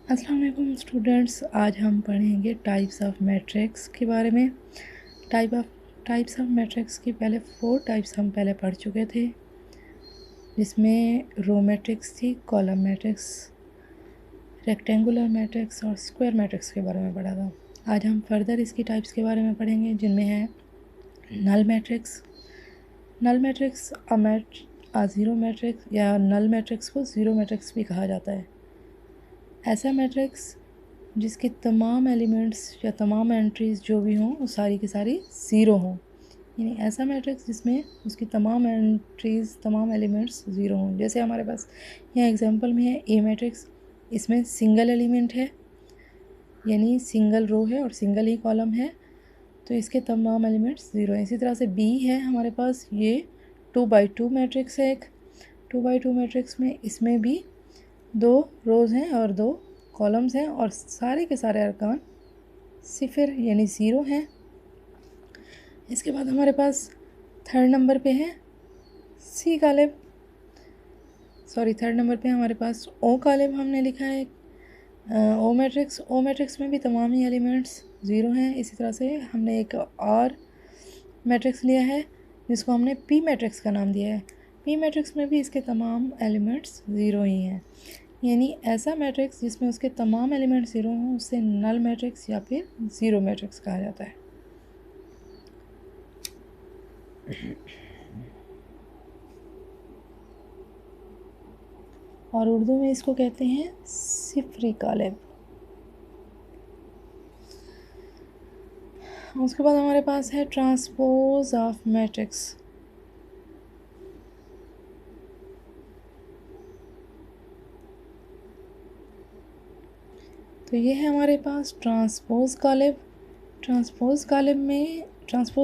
अस्सलाम वालेकुम स्टूडेंट्स, आज हम पढ़ेंगे टाइप्स ऑफ मैट्रिक्स के बारे में। टाइप्स ऑफ मैट्रिक्स की पहले 4 टाइप्स हम पहले पढ़ चुके थे, जिसमें रो मैट्रिक्स थी, कॉलम मैट्रिक्स, रेक्टेंगुलर मैट्रिक्स और स्क्वायर मैट्रिक्स के बारे में पढ़ा था। आज हम फर्दर इसकी टाइप्स के बारे में पढ़ेंगे, जिनमें है null matrix. Null matrix zero matrix या नल मैट्रिक्स को ज़ीरो मैट्रिक्स भी कहा जाता है। ऐसा मैट्रिक्स जिसकी तमाम एलिमेंट्स या तमाम एंट्रीज़ जो भी हों वो सारी की सारी ज़ीरो हों, यानी ऐसा मैट्रिक्स जिसमें उसकी तमाम एंट्रीज़ तमाम एलिमेंट्स ज़ीरो हों। जैसे हमारे पास यहाँ एग्जांपल में है ए मैट्रिक्स, इसमें सिंगल एलिमेंट है, यानी सिंगल रो है और सिंगल ही कॉलम है, तो इसके तमाम एलिमेंट्स ज़ीरो हैं। इसी तरह से बी है हमारे पास, ये 2x2 मैट्रिक्स है। एक 2x2 मैट्रिक्स में इसमें भी 2 रोज़ हैं और 2 कॉलम्स हैं और सारे के सारे अरकान सिफर यानी ज़ीरो हैं। इसके बाद हमारे पास थर्ड नंबर पे है थर्ड नंबर पे हमारे पास ओ कालिब हमने लिखा है। ओ मैट्रिक्स में भी तमाम ही एलिमेंट्स ज़ीरो हैं। इसी तरह से हमने एक और मैट्रिक्स लिया है जिसको हमने पी मैट्रिक्स का नाम दिया है। पी मैट्रिक्स में भी इसके तमाम एलिमेंट्स ज़ीरो ही हैं, यानी ऐसा मैट्रिक्स जिसमें उसके तमाम एलिमेंट ज़ीरो हों उसे नल मैट्रिक्स या फिर ज़ीरो मैट्रिक्स कहा जाता है। और उर्दू में इसको कहते हैं सिफरी कालिब। उसके बाद हमारे पास है ट्रांसपोज ऑफ मैट्रिक्स। तो ये है हमारे पास ट्रांसपोज कालिब। ट्रांसपोज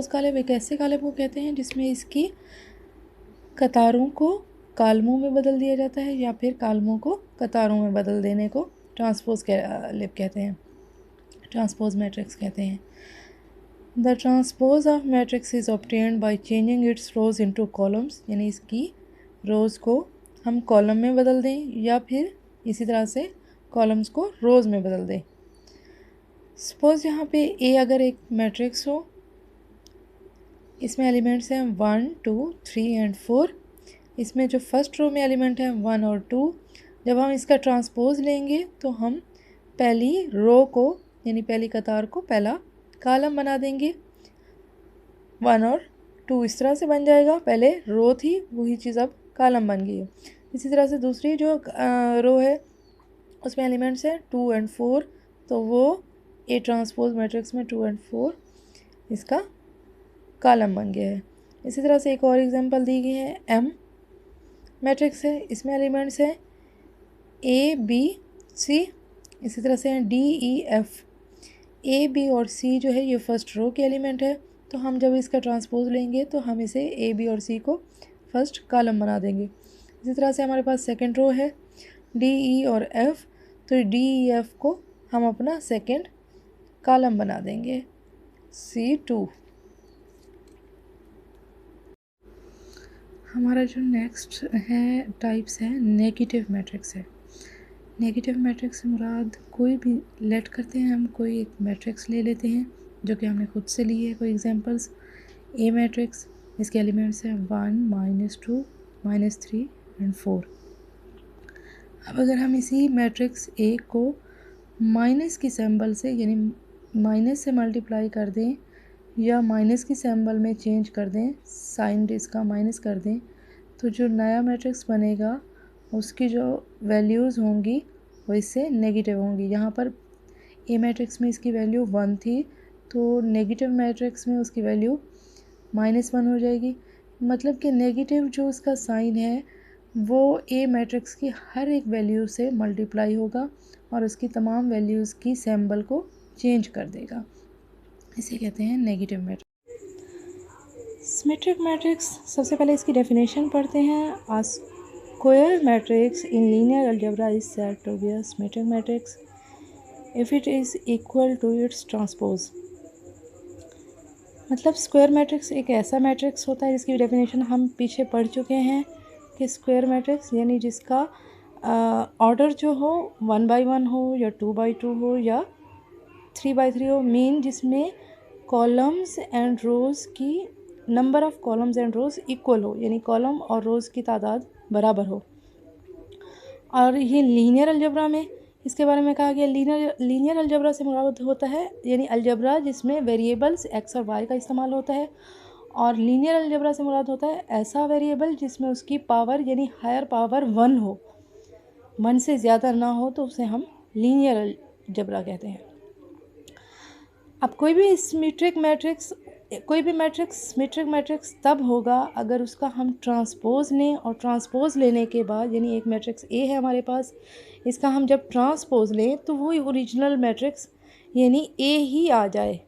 कालिब एक ऐसे कालिब को कहते हैं जिसमें इसकी कतारों को कालमों में बदल दिया जाता है या फिर कालमों को कतारों में बदल देने को ट्रांसपोज कालिब कहते हैं, ट्रांसपोज मैट्रिक्स कहते हैं। The transpose of matrix is obtained by changing it's rose into columns, यानी इसकी रोज़ को हम कॉलम में बदल दें या फिर इसी तरह से कॉलम्स को रोज़ में बदल दें। सपोज़ यहाँ पे ए अगर एक मैट्रिक्स हो, इसमें एलिमेंट्स हैं 1, 2, 3 एंड 4। इसमें जो फर्स्ट रो में एलिमेंट है 1 और 2, जब हम इसका ट्रांसपोज लेंगे तो हम पहली रो को यानी पहली कतार को पहला कॉलम बना देंगे। 1 और 2 इस तरह से बन जाएगा, पहले रो थी वही चीज़ अब कॉलम बन गई है। इसी तरह से दूसरी जो रो है उसमें एलिमेंट्स हैं 2 एंड 4, तो वो ए ट्रांसपोज मैट्रिक्स में 2 एंड 4 इसका कॉलम बन गया है। इसी तरह से एक और एग्जांपल दी गई है, एम मैट्रिक्स है, इसमें एलिमेंट्स हैं ए बी सी, इसी तरह से हैं D E F. A B और सी जो है ये फर्स्ट रो के एलिमेंट है, तो हम जब इसका ट्रांसपोज लेंगे तो हम इसे ए बी और सी को फर्स्ट कॉलम बना देंगे। इसी तरह से हमारे पास सेकंड रो है डी ई और एफ, तो डी ई एफ को हम अपना सेकंड कॉलम बना देंगे C2। हमारा जो नेक्स्ट है टाइप्स है नेगेटिव मैट्रिक्स है। नेगेटिव मैट्रिक्स से मुराद कोई भी लेट करते हैं, हम कोई एक मैट्रिक्स ले लेते हैं जो कि हमने खुद से ली है। कोई एग्जांपल्स, ए मैट्रिक्स, इसके एलिमेंट्स हैं 1, -2, -3 एंड 4। अब अगर हम इसी मैट्रिक्स ए को माइनस की सिंबल से यानी माइनस से मल्टीप्लाई कर दें या माइनस की सिंबल में चेंज कर दें, साइन इसका माइनस कर दें, तो जो नया मैट्रिक्स बनेगा उसकी जो वैल्यूज़ होंगी वो इससे नेगेटिव होंगी। यहाँ पर ए मैट्रिक्स में इसकी वैल्यू 1 थी, तो नेगेटिव मैट्रिक्स में उसकी वैल्यू -1 हो जाएगी। मतलब कि नेगेटिव जो उसका साइन है वो ए मैट्रिक्स की हर एक वैल्यू से मल्टीप्लाई होगा और उसकी तमाम वैल्यूज़ की सिंबल को चेंज कर देगा। इसे कहते हैं नेगेटिव मैट्रिक्स। सिमेट्रिक मैट्रिक्स, सबसे पहले इसकी डेफिनेशन पढ़ते हैं। A square matrix in linear algebra is said to be a symmetric matrix if it is equal to its transpose. मतलब स्क्वायर मैट्रिक्स एक ऐसा मैट्रिक्स होता है जिसकी डेफिनेशन हम पीछे पढ़ चुके हैं कि स्क्वायर मैट्रिक्स यानी जिसका ऑर्डर जो हो 1 by 1 हो या 2 by 2 हो या 3 by 3 हो, मीन जिसमें कॉलम्स एंड रोज़ की number of columns and rows equal हो, यानी कॉलम और रोज़ की तादाद बराबर हो। और ये लीनियर अलजेब्रा में इसके बारे में कहा गया, लीनियर अलजेब्रा से मुराद होता है यानी अलजेब्रा जिसमें वेरिएबल्स एक्स और वाई का इस्तेमाल होता है, और लीनियर अलजेब्रा से मुराद होता है ऐसा वेरिएबल जिसमें उसकी पावर यानी हायर पावर 1 हो, 1 से ज़्यादा ना हो, तो उसे हम लीनियर अलजेब्रा कहते हैं। अब कोई भी सिमेट्रिक मैट्रिक्स तब होगा अगर उसका हम ट्रांसपोज लें, और ट्रांसपोज लेने के बाद यानी एक मैट्रिक्स ए है हमारे पास, इसका हम जब ट्रांसपोज लें तो वही ओरिजिनल मैट्रिक्स यानी ए ही आ जाए।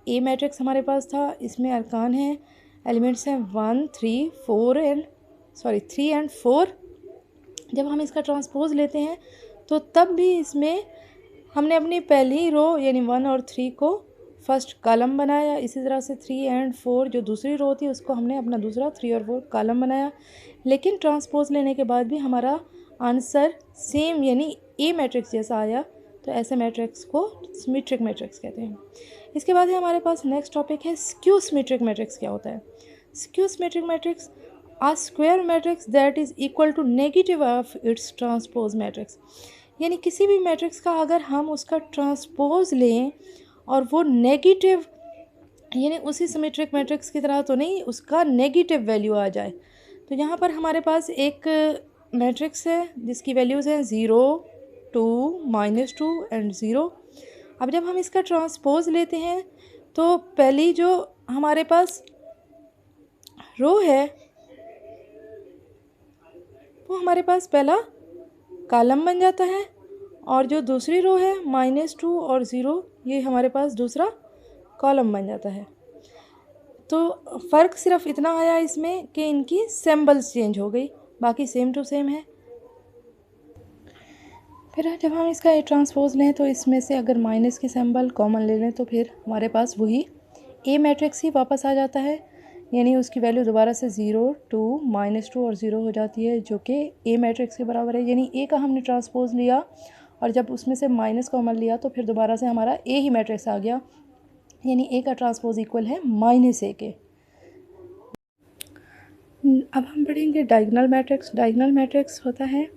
ए मैट्रिक्स हमारे पास था, इसमें अरकान हैं, एलिमेंट्स हैं 1 3 3 एंड 4। जब हम इसका ट्रांसपोज लेते हैं तो तब भी इसमें हमने अपनी पहली रो यानी 1 और 3 को फर्स्ट कॉलम बनाया, इसी तरह से 3 एंड 4 जो दूसरी रो थी उसको हमने अपना दूसरा 3 और 4 कॉलम बनाया। लेकिन ट्रांसपोज लेने के बाद भी हमारा आंसर सेम यानी ए मैट्रिक्स जैसा आया, तो ऐसे मैट्रिक्स को सिमेट्रिक मैट्रिक्स कहते हैं। इसके बाद है हमारे पास नेक्स्ट टॉपिक है स्क्यू सिमेट्रिक मैट्रिक्स। क्या होता है skew symmetric matrix? A square matrix that is equal to negative of its transpose matrix, यानी किसी भी मैट्रिक्स का अगर हम उसका ट्रांसपोज लें और वो नेगेटिव यानी उसी सिमेट्रिक मैट्रिक्स की तरह तो नहीं, उसका नेगेटिव वैल्यू आ जाए। तो यहाँ पर हमारे पास एक मैट्रिक्स है जिसकी वैल्यूज़ हैं 0 2 -2 एंड 0। अब जब हम इसका ट्रांसपोज लेते हैं तो पहली जो हमारे पास रो है वो हमारे पास पहला कॉलम बन जाता है, और जो दूसरी रो है -2 और 0 ये हमारे पास दूसरा कॉलम बन जाता है। तो फ़र्क सिर्फ इतना आया इसमें कि इनकी सिंबल्स चेंज हो गई, बाकी सेम टू सेम है। फिर जब हम इसका ट्रांसपोज लें तो इसमें से अगर माइनस के सिंबल कॉमन ले लें तो फिर हमारे पास वही ए मैट्रिक्स ही वापस आ जाता है, यानी उसकी वैल्यू दोबारा से 0 2 -2 और 0 हो जाती है, जो कि ए मैट्रिक्स के बराबर है। यानी ए का हमने ट्रांसपोज लिया और जब उसमें से माइनस कॉमन लिया तो फिर दोबारा से हमारा ए ही मैट्रिक्स आ गया, यानी ए का ट्रांसपोज इक्वल है -a के। अब हम पढ़ेंगे डायगोनल मैट्रिक्स। डायगोनल मैट्रिक्स होता है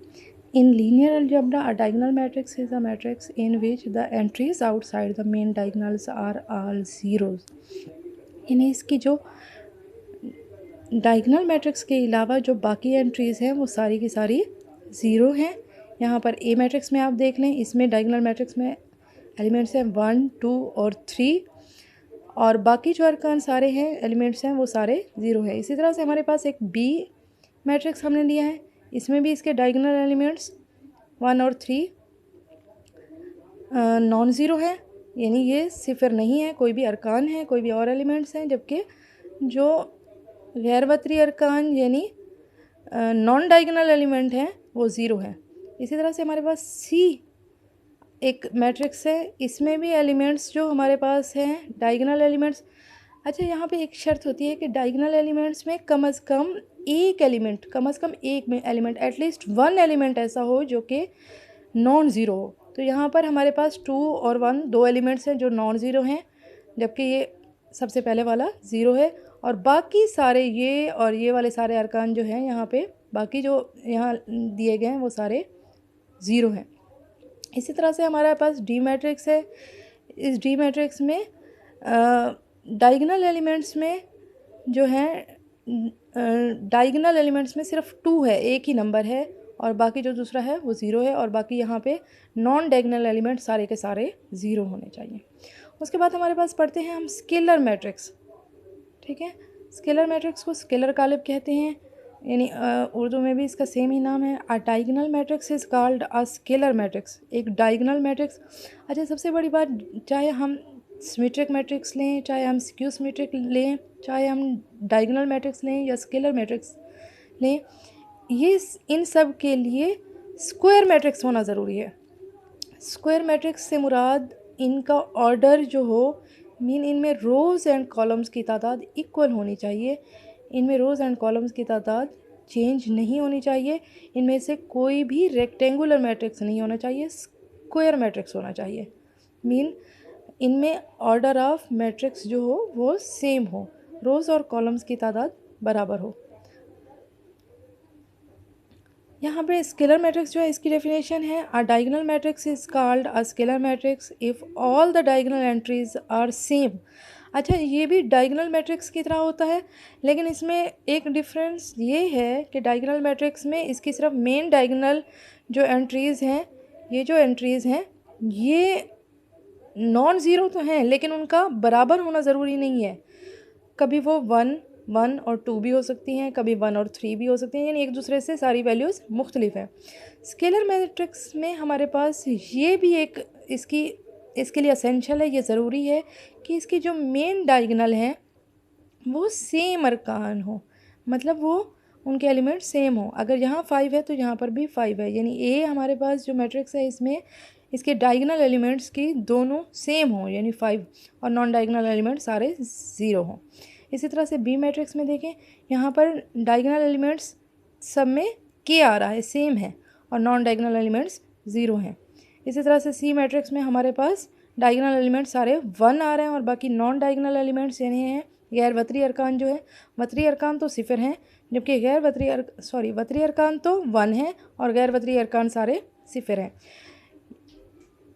in linear algebra a diagonal matrix is a matrix in which the entries outside the main diagonals are all zeros। यानी इसकी जो डायगोनल मैट्रिक्स के अलावा जो बाकी एंट्रीज़ हैं वो सारी की सारी ज़ीरो हैं। यहाँ पर ए मैट्रिक्स में आप देख लें, इसमें डायगोनल मैट्रिक्स में एलिमेंट्स हैं 1 2 और 3, और बाकी जो अरकान सारे हैं एलिमेंट्स हैं वो सारे ज़ीरो हैं। इसी तरह से हमारे पास एक बी मैट्रिक्स हमने लिया है, इसमें भी इसके डायगोनल एलिमेंट्स 1 और 3 नॉन ज़ीरो है, यानी ये सिफर नहीं है, कोई भी अरकान है, कोई भी और एलिमेंट्स हैं, जबकि जो गैर वतरी अरकान यानी नॉन डायगोनल एलिमेंट हैं वो ज़ीरो है। इसी तरह से हमारे पास सी एक मैट्रिक्स है, इसमें भी एलिमेंट्स जो हमारे पास हैं डायगोनल एलिमेंट्स। अच्छा, यहाँ पे एक शर्त होती है कि डायगोनल एलिमेंट्स में कम से कम एक एलिमेंट एटलीस्ट 1 एलिमेंट ऐसा हो जो कि नॉन ज़ीरो हो। तो यहाँ पर हमारे पास 2 और 1 दो एलिमेंट्स हैं जो नॉन ज़ीरो हैं, जबकि ये सबसे पहले वाला ज़ीरो है, और बाकी सारे ये और ये वाले सारे अरकान जो हैं यहाँ पे बाकी जो यहाँ दिए गए हैं वो सारे ज़ीरो हैं। इसी तरह से हमारे पास डी मैट्रिक्स है। इस डी मैट्रिक्स में डायगोनल एलिमेंट्स में जो हैं डायगोनल एलिमेंट्स में सिर्फ 2 है, एक ही नंबर है, और बाकी जो दूसरा है वो ज़ीरो है, और बाकी यहाँ पे नॉन डायगोनल एलिमेंट सारे के सारे ज़ीरो होने चाहिए। उसके बाद हमारे पास पढ़ते हैं हम स्केलर मैट्रिक्स। ठीक है, स्केलर मैट्रिक्स को स्केलर कालिब कहते हैं, यानी उर्दू में भी इसका सेम ही नाम है। A diagonal matrix is called a scalar matrix. एक डायगोनल मैट्रिक्स, अच्छा सबसे बड़ी बात, चाहे हम सिमेट्रिक मैट्रिक्स लें, चाहे हम स्क्यू सिमेट्रिक लें, चाहे हम डायगोनल मैट्रिक्स लें या स्केलर मैट्रिक्स लें, ये इन सब के लिए स्क्वायर मैट्रिक्स होना ज़रूरी है। स्क्वायर मैट्रिक्स से मुराद इनका ऑर्डर जो हो, मीन इनमें रोज़ एंड कॉलम्स की तादाद इक्वल होनी चाहिए। इनमें रोज़ एंड कॉलम्स की तादाद चेंज नहीं होनी चाहिए। इनमें से कोई भी रेक्टेंगुलर मैट्रिक्स नहीं होना चाहिए, स्क्वायर मैट्रिक्स होना चाहिए। मीन इनमें ऑर्डर ऑफ मैट्रिक्स जो हो वो सेम हो, रोज़ और कॉलम्स की तादाद बराबर हो। यहाँ पे स्केलर मैट्रिक्स जो है इसकी डेफिनेशन है, a diagonal matrix is called a scalar matrix if all the diagonal entries are same. अच्छा, ये भी डायगोनल मैट्रिक्स की तरह होता है, लेकिन इसमें एक डिफरेंस ये है कि डायगोनल मैट्रिक्स में इसकी सिर्फ मेन डायगोनल जो एंट्रीज़ हैं, ये जो एंट्रीज़ हैं ये नॉन ज़ीरो तो हैं, लेकिन उनका बराबर होना ज़रूरी नहीं है। कभी वो 1 और 2 भी हो सकती हैं, कभी 1 और 3 भी हो सकती हैं, यानी एक दूसरे से सारी वैल्यूज़ मुख्तलिफ हैं। स्केलर मैट्रिक्स में हमारे पास ये भी एक इसके लिए असेंशियल है, ये ज़रूरी है कि इसकी जो मेन डायगोनल हैं वो सेम अरकान हो, मतलब वो उनके एलिमेंट सेम हो। अगर यहाँ 5 है तो यहाँ पर भी 5 है, यानी ए हमारे पास जो मैट्रिक्स है इसमें इसके डायगोनल एलिमेंट्स की दोनों सेम हो, यानी 5, और नॉन डायगोनल एलिमेंट सारे 0 हों। इसी तरह से बी मैट्रिक्स में देखें, यहाँ पर डायगोनल एलिमेंट्स सब में के आ रहा है, सेम है, और नॉन डायगोनल एलिमेंट्स 0 हैं। इसी तरह से सी मैट्रिक्स में हमारे पास डायगोनल एलिमेंट्स सारे 1 आ रहे हैं और बाकी नॉन डायगोनल एलिमेंट्स यानी हैं गैर वतरी अरकान जो है, वतरी अरकान तो 0 हैं, जबकि वतरी अरकान तो 1 हैं और गैर वतरी अरकान सारे 0 हैं।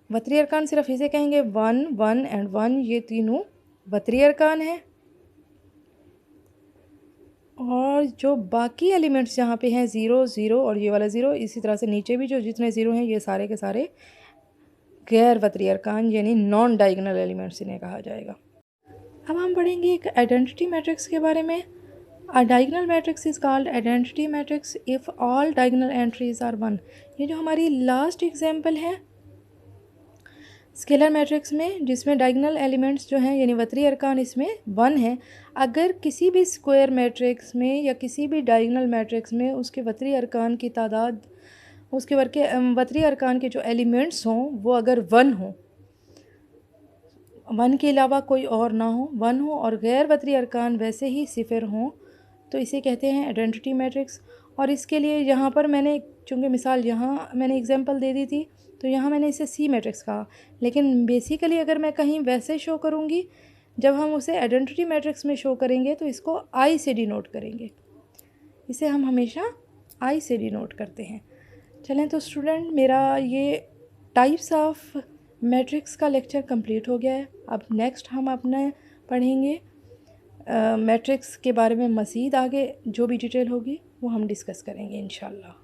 वतरी अरकान सिर्फ इसे कहेंगे 1, 1 एंड 1, ये तीनों वतरी अरकान हैं। और जो बाकी एलिमेंट्स जहाँ पे हैं 0, 0 और ये वाला 0, इसी तरह से नीचे भी जो जितने 0 हैं ये सारे के सारे गैर वतरी अरकान यानी नॉन डायगोनल एलिमेंट्स इन्हें कहा जाएगा। अब हम पढ़ेंगे एक आइडेंटिटी मैट्रिक्स के बारे में। A diagonal matrix is called identity matrix if all diagonal entries are 1। ये जो हमारी लास्ट एग्जांपल है स्केलर मैट्रिक्स में, जिसमें डायगोनल एलिमेंट्स जो हैं यानी वतरी अरकान इसमें 1 हैं, अगर किसी भी स्क्वायर मैट्रिक्स में या किसी भी डायगोनल मैट्रिक्स में उसके वतरी अरकान की तादाद, उसके वतरी अरकान के जो एलिमेंट्स हों वो अगर 1 हों, 1 के अलावा कोई और ना हो, 1 हो और गैर वतरी अरकान वैसे ही 0 हों, तो इसे कहते हैं आइडेंटिटी मैट्रिक्स। और इसके लिए यहाँ पर मैंने चूँकि मिसाल यहाँ मैंने एग्जांपल दे दी थी तो यहाँ मैंने इसे सी मैट्रिक्स कहा, लेकिन बेसिकली अगर मैं कहीं वैसे शो करूँगी, जब हम उसे आइडेंटिटी मैट्रिक्स में शो करेंगे तो इसको आई से डिनोट करेंगे, इसे हम हमेशा आई से डिनोट करते हैं। चलें तो स्टूडेंट, मेरा ये टाइप्स ऑफ मैट्रिक्स का लेक्चर कंप्लीट हो गया है। अब नेक्स्ट हम अपने पढ़ेंगे मैट्रिक्स के बारे में मज़ीद, आगे जो भी डिटेल होगी वो हम डिस्कस करेंगे इंशाल्लाह।